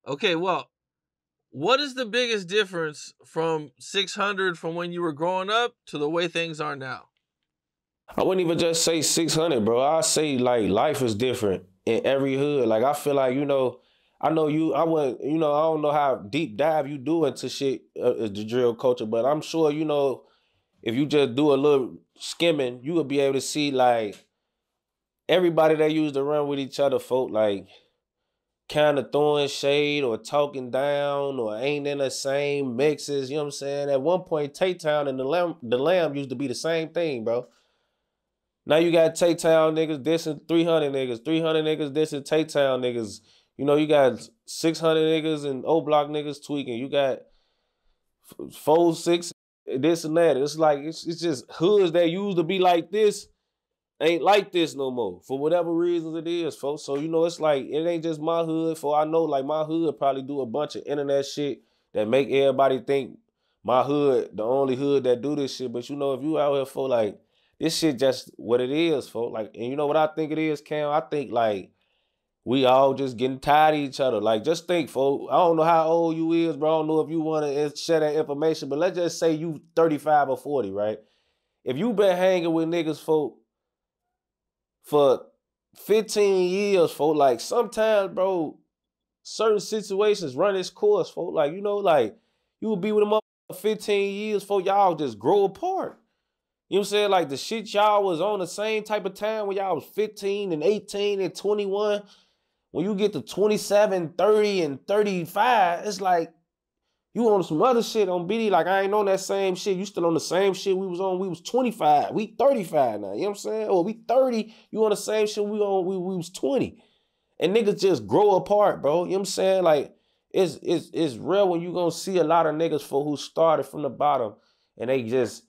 Okay, well, what is the biggest difference from 600 from when you were growing up to the way things are now? I wouldn't even just say 600, bro. I say like life is different in every hood. Like I feel like, I know you, I wouldn't, I don't know how deep dive you do into shit, the drill culture, but I'm sure, if you just do a little skimming, you would be able to see like everybody that used to run with each other, folk, like kind of throwing shade or talking down or ain't in the same mixes. You know what I'm saying? At one point, Tay-Town and the Lamb used to be the same thing, bro. Now you got Tay-Town niggas dissing 300 niggas, 300 niggas dissing Tay-Town niggas. You got 600 niggas and O-Block niggas tweaking. You got 4, 6, this and that. It's like, it's just hoods that used to be like this ain't like this no more for whatever reasons it is, folks. So, it's like, it ain't just my hood. For I know, like, my hood probably do a bunch of internet shit that make everybody think my hood, the only hood that do this shit. But, if you out here for, like, this shit just what it is, folks. Like, and you know what I think it is, Cam? I think, like, we all just getting tired of each other. Like, just think, folks. I don't know how old you is, bro. I don't know if you want to share that information, but let's just say you 35 or 40, right? If you been hanging with niggas, folks, for 15 years, folks, like sometimes, bro, certain situations run its course, folks. Like, like you would be with them up for 15 years, folks, y'all just grow apart. You know what I'm saying? Like the shit y'all was on the same type of time when y'all was 15 and 18 and 21. When you get to 27, 30, and 35, it's like you on some other shit on BD. Like I ain't on that same shit. You still on the same shit we was on. We was 25. We 35 now. You know what I'm saying? Or we 30. You on the same shit we on. We was 20. And niggas just grow apart, bro. You know what I'm saying? Like it's real when you gonna see a lot of niggas for who started from the bottom and they just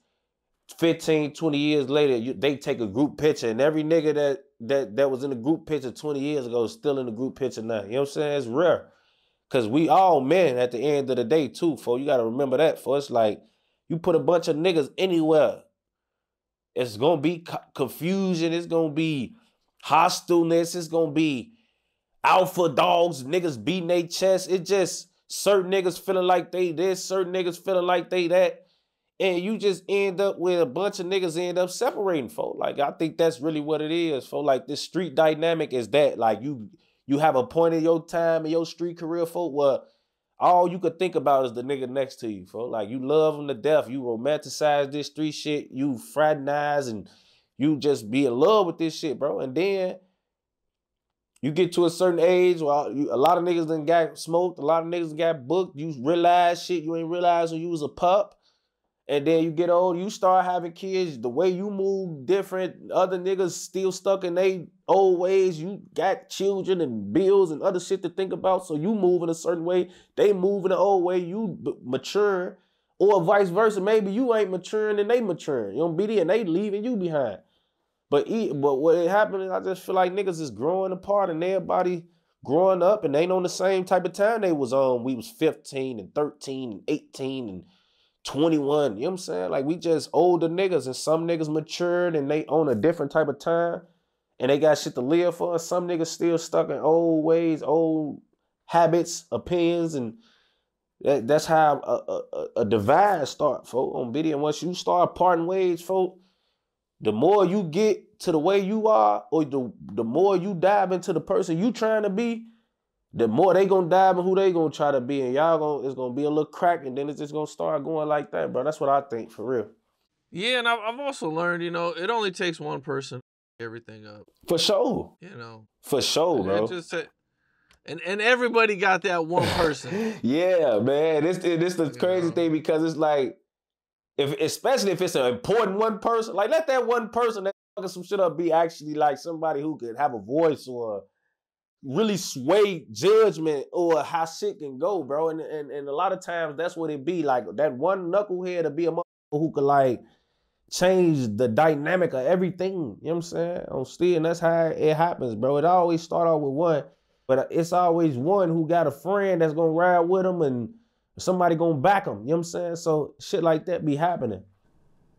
15, 20 years later, they take a group picture and every nigga that was in the group picture 20 years ago is still in the group picture now. You know what I'm saying? It's rare. Cause we all men at the end of the day too, for you gotta remember that. For it's like you put a bunch of niggas anywhere, it's gonna be confusion, it's gonna be hostileness, it's gonna be alpha dogs, niggas beating their chest. It just certain niggas feeling like they this, certain niggas feeling like they that. And you just end up with a bunch of niggas end up separating, folk. Like, I think that's really what it is, folk. Like, this street dynamic is that. Like, you have a point in your time in your street career, folk, where all you could think about is the nigga next to you, folk. Like, you love him to death. You romanticize this street shit. You fraternize and you just be in love with this shit, bro. And then you get to a certain age, well, a lot of niggas done got smoked. A lot of niggas got booked. You realize shit you ain't realize when you was a pup. And then you get old, you start having kids, the way you move different, other niggas still stuck in they old ways, you got children and bills and other shit to think about, so you move in a certain way, they move in the old way, you mature, or vice versa, maybe you ain't maturing and they maturing, you know, BD, and they leaving you behind. But what happened is I just feel like niggas is growing apart and everybody growing up and they ain't on the same type of time they was on. We was 15 and 13 and 18 and 21, you know what I'm saying? Like, we just older niggas, and some niggas matured and they on a different type of time and they got shit to live for. Some niggas still stuck in old ways, old habits, opinions, and that's how a divide start, folk, on video. And once you start parting ways, folk, the more you get to the way you are, or the more you dive into the person you trying to be, the more they gonna dive in who they gonna try to be, and it's gonna be a little crack, and then it's just gonna start going like that, bro. That's what I think, for real. Yeah, and I've also learned, it only takes one person to fuck everything up. For sure. For sure, bro. And everybody got that one person. Yeah, man. This the crazy thing, because it's like, especially if it's an important one person, like let that one person that fucking some shit up be actually like somebody who could have a voice or really sway judgment or how shit can go, bro. And a lot of times that's what it be. Like, that one knucklehead to be a motherfucker who could like change the dynamic of everything. You know what I'm saying? On still, and that's how it happens, bro. It always start off with one, but it's always one who got a friend that's gonna ride with him and somebody gonna back him. You know what I'm saying? So shit like that be happening.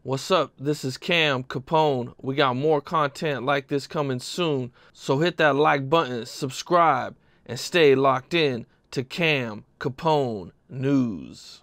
What's up? This is Cam Capone. We got more content like this coming soon, so hit that like button, subscribe, and stay locked in to to Cam Capone News.